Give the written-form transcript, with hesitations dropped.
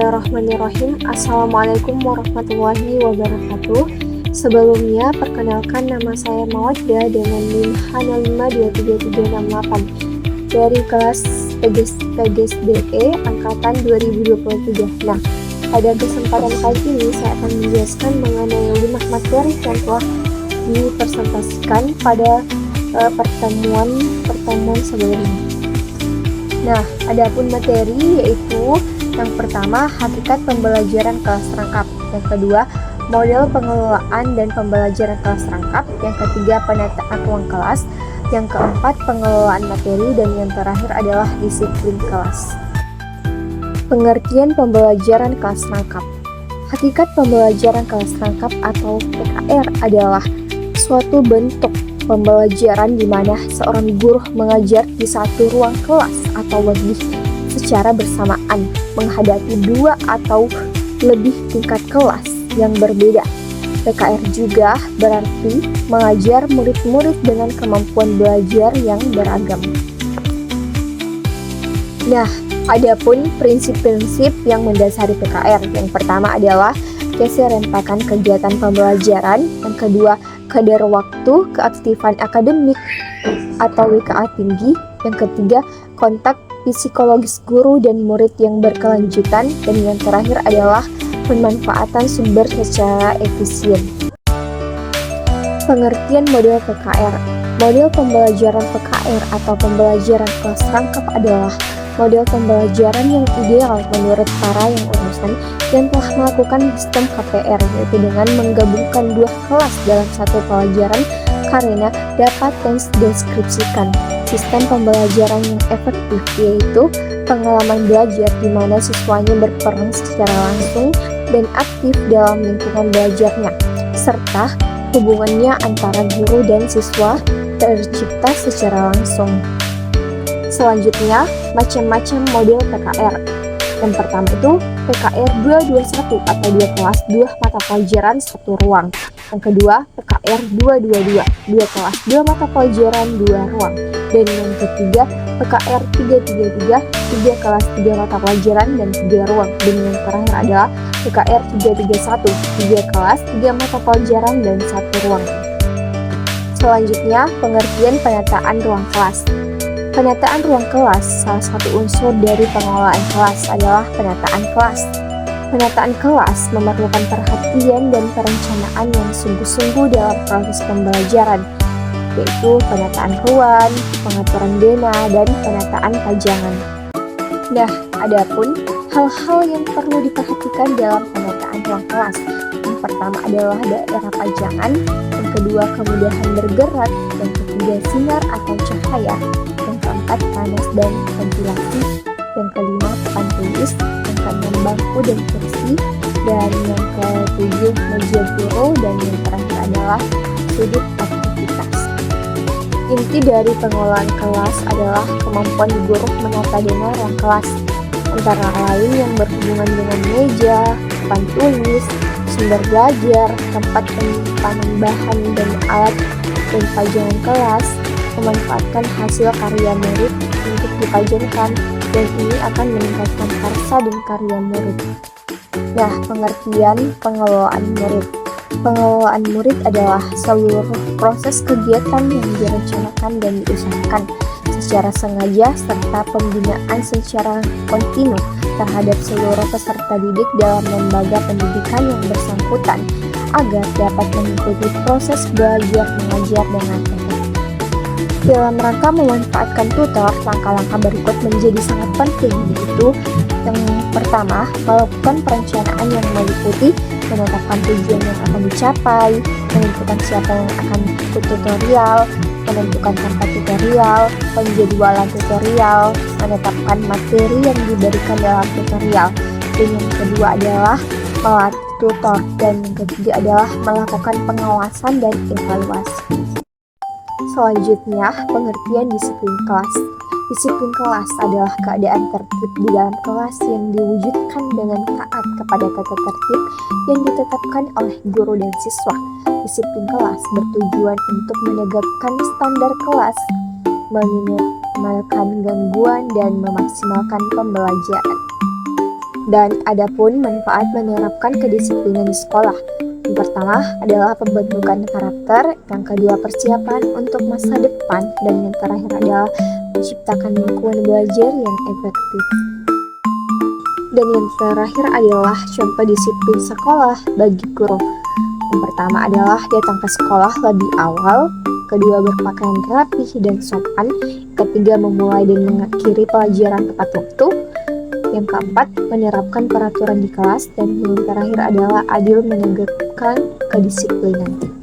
Bismillahirrahmanirrahim. Assalamualaikum warahmatullahi wabarakatuh. Sebelumnya, perkenalkan nama saya Mawaddah dengan NIM H052338 dari kelas PGSDE Angkatan 2023. Nah, pada kesempatan kali ini saya akan menjelaskan mengenai 5 materi yang telah dipresentasikan pada pertemuan sebelumnya. Nah, adapun materi yaitu yang pertama, hakikat pembelajaran kelas rangkap. Yang kedua, model pengelolaan dan pembelajaran kelas rangkap. Yang ketiga, penataan ruang kelas. Yang keempat, pengelolaan materi. Dan yang terakhir adalah disiplin kelas. Pengertian pembelajaran kelas rangkap. Hakikat pembelajaran kelas rangkap atau PKR adalah suatu bentuk pembelajaran di mana seorang guru mengajar di satu ruang kelas atau lebih secara bersamaan menghadapi 2 atau lebih tingkat kelas yang berbeda. PKR juga berarti mengajar murid-murid dengan kemampuan belajar yang beragam. Nah, adapun prinsip-prinsip yang mendasari PKR. Yang pertama adalah keserempakan kegiatan pembelajaran. Yang kedua, kadar waktu, keaktifan akademik atau WKA tinggi. Yang ketiga, kontak psikologis guru dan murid yang berkelanjutan. Dan yang terakhir adalah pemanfaatan sumber secara efisien. Pengertian model PKR. Model pembelajaran PKR atau pembelajaran kelas rangkap adalah model pembelajaran yang ideal menurut para yang urusan yang telah melakukan sistem KPR, yaitu dengan menggabungkan 2 kelas dalam satu pelajaran karena dapat mendeskripsikan sistem pembelajaran yang efektif, yaitu pengalaman belajar di mana siswanya berperan secara langsung dan aktif dalam lingkungan belajarnya, serta hubungannya antara guru dan siswa tercipta secara langsung. Selanjutnya, macam-macam model PKR. Yang pertama itu PKR 221 atau 2 kelas, 2 mata pelajaran, 1 ruang. Yang kedua, PKR 222, 2 kelas, 2 mata pelajaran, 2 ruang. Dan yang ketiga, PKR 333, 3 kelas, 3 mata pelajaran, dan 3 ruang. Dan yang terakhir adalah PKR 331, 3 kelas, 3 mata pelajaran, dan 1 ruang. Selanjutnya, pengertian penataan ruang kelas. Penataan ruang kelas, salah satu unsur dari pengelolaan kelas adalah penataan kelas. Penataan kelas memerlukan perhatian dan perencanaan yang sungguh-sungguh dalam proses pembelajaran, yaitu penataan ruang, pengaturan zona, dan penataan pajangan. Nah, adapun hal-hal yang perlu diperhatikan dalam penataan ruang kelas. Yang pertama adalah daerah pajangan, yang kedua kemudahan bergerak, yang ketiga sinar atau cahaya, yang keempat panas dan ventilasi, yang kelima papan tulis, yang keenam bangku dan kursi, dan yang ketujuh meja guru, dan yang terakhir adalah sudut aktivitas. Inti dari pengelolaan kelas adalah kemampuan guru menata zona ruang kelas, antara lain yang berhubungan dengan meja, papan tulis, sumber belajar, tempat penyimpanan bahan dan alat, dan pajangan kelas, memanfaatkan hasil karya murid untuk dipajangkan, dan ini akan meningkatkan karsa dan karya murid. Nah, pengertian pengelolaan murid. Pengelolaan murid adalah seluruh proses kegiatan yang direncanakan dan diusahakan secara sengaja serta pembinaan secara kontinu terhadap seluruh peserta didik dalam lembaga pendidikan yang bersangkutan agar dapat mengikuti proses belajar mengajar dengan efektif. Dalam rangka memanfaatkan tutor, langkah-langkah berikut menjadi sangat penting, yaitu yang pertama, melakukan perencanaan yang meliputi menetapkan tujuan yang akan dicapai, menentukan siapa yang akan ikut tutorial, menentukan tempat tutorial, penjadwalan tutorial, menetapkan materi yang diberikan dalam tutorial. Dan yang kedua adalah melatih tutor, dan yang ketiga adalah melakukan pengawasan dan evaluasi. Selanjutnya, pengertian disiplin kelas. Disiplin kelas adalah keadaan tertib di dalam kelas yang diwujudkan dengan taat kepada tata tertib yang ditetapkan oleh guru dan siswa. Disiplin kelas bertujuan untuk menegakkan standar kelas, meminimalkan gangguan, dan memaksimalkan pembelajaran. Dan adapun manfaat menerapkan kedisiplinan di sekolah. Yang pertama adalah pembentukan karakter, yang kedua persiapan untuk masa depan, dan yang terakhir adalah menciptakan lingkungan belajar yang efektif. Dan yang terakhir adalah contoh disiplin sekolah bagi guru. Yang pertama adalah datang ke sekolah lebih awal, kedua berpakaian rapi dan sopan, ketiga memulai dan mengakhiri pelajaran tepat waktu, yang keempat menerapkan peraturan di kelas, dan yang terakhir adalah adil menegakkan kedisiplinan.